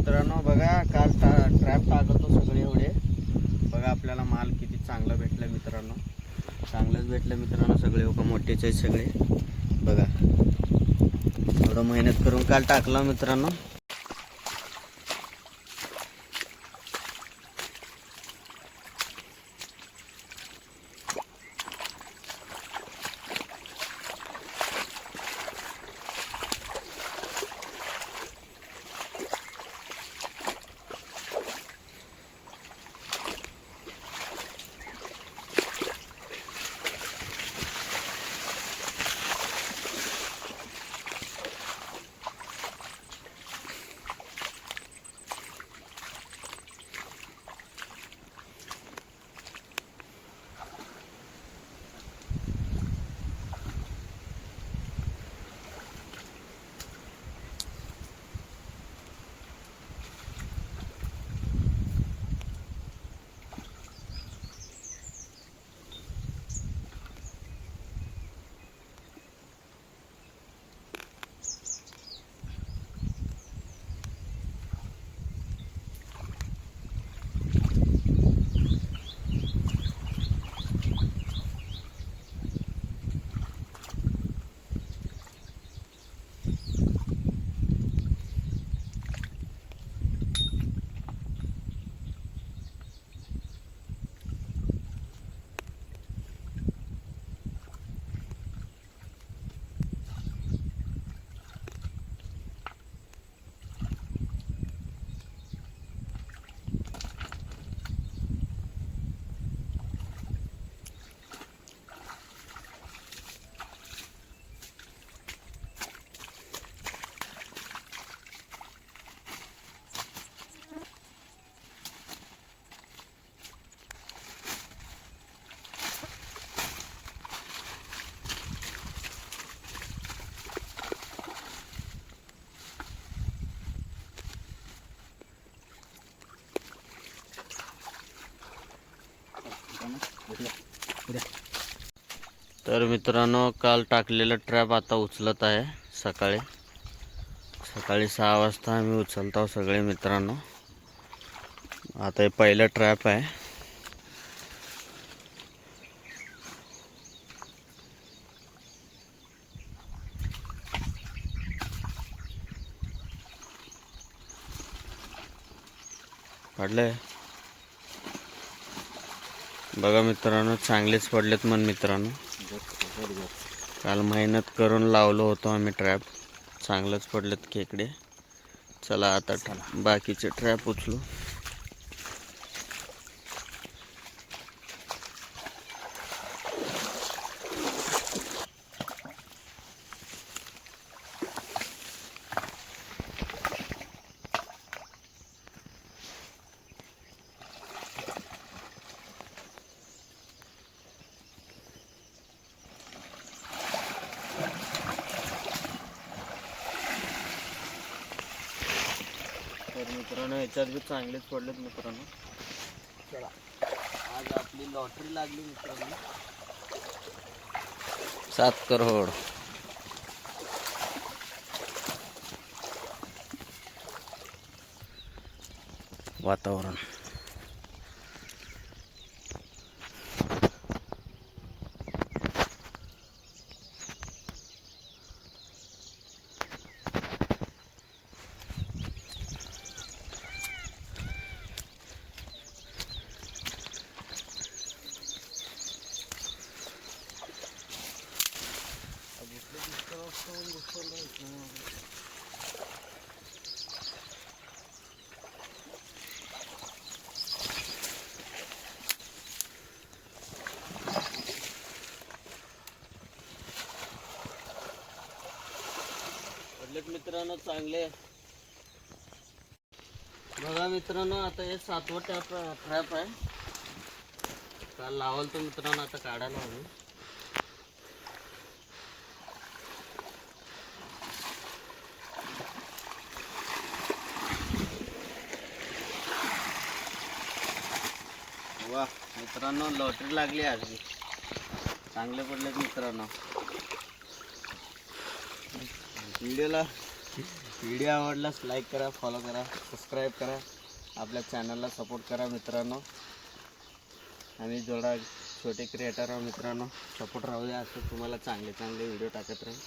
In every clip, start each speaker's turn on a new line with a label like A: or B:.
A: मित्रांनो बघा, काल ट्रॅप टाकतो सगळे एवढे बघा, आपल्याला माल किती चांगला भेटला मित्रांनो. चांगलंच भेटलं मित्रांनो. सगळे ओका मोठेच आहेत सगळे बघा. एवढं मेहनत करून काल टाकला मित्रांनो. तर मित्रांनो, काल टाकलेलं ट्रॅप आता उचलत आहे. सकाळी 6 वाजता आम्ही उचलतो सगळे मित्रांनो. आता हे पहिलं ट्रॅप आहे. पडले बघा मित्रांनो, चांगलेच पडलेत मन मित्रांनो. काल मेहनत करून लावलो होतो आम्ही ट्रॅप. चांगलंच पडलेत खेकडे. चला आता बाकीचे ट्रॅप उचलू. तर मित्रांनो, याच्यात बी चांगलेच पडलेत मित्रांनो. चला, आज आपली लॉटरी लागली मित्रांनो. 7 करोड. वातावरण मित्रांनो चांगले बघा मित्रांनो. आता हे 7वं ट्रॅप आहे. काल लावल तो मित्रांनो, आता काढायला हवी. वाह मित्रांनो, लॉटरी लागली आज. चांगले पडलेत मित्रांनो. व्हिडिओ आवडल्यास लाईक करा, फॉलो करा, सबस्क्राईब करा, आपल्या चॅनलला सपोर्ट करा मित्रांनो. आम्ही जेवढा छोटे क्रिएटर आहोत मित्रांनो, सपोर्ट राहू द्या. असं तुम्हाला चांगले चांगले व्हिडिओ टाकत राहील.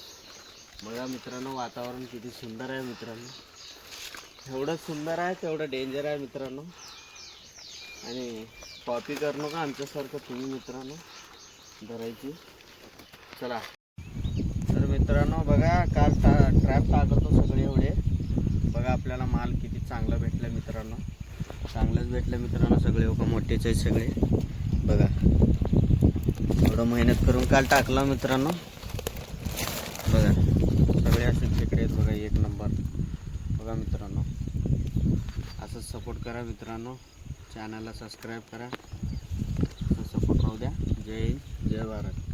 A: बघा मित्रांनो, वातावरण किती सुंदर आहे मित्रांनो. एवढं सुंदर आहे तेवढं डेंजर आहे मित्रांनो. आणि कॉपी करू नका आमच्यासारखं तुम्ही मित्रांनो धरायची. चला तर मित्रांनो, बघा काल ट्रॅप टाकतो सगळे एवढे. बघा आपल्याला माल किती चांगला भेटला मित्रांनो. चांगलंच भेटलं मित्रांनो. सगळे लोक मोठेच आहेत सगळे. बघा एवढं मेहनत करून काल टाकला मित्रांनो. बघा सगळे असे खेकडे आहेत बघा, एक नंबर. बघा मित्रांनो, असंच सपोर्ट करा मित्रांनो. चॅनलला सबस्क्राईब करा, सपोर्ट राहू द्या. जय हिंद, जय भारत.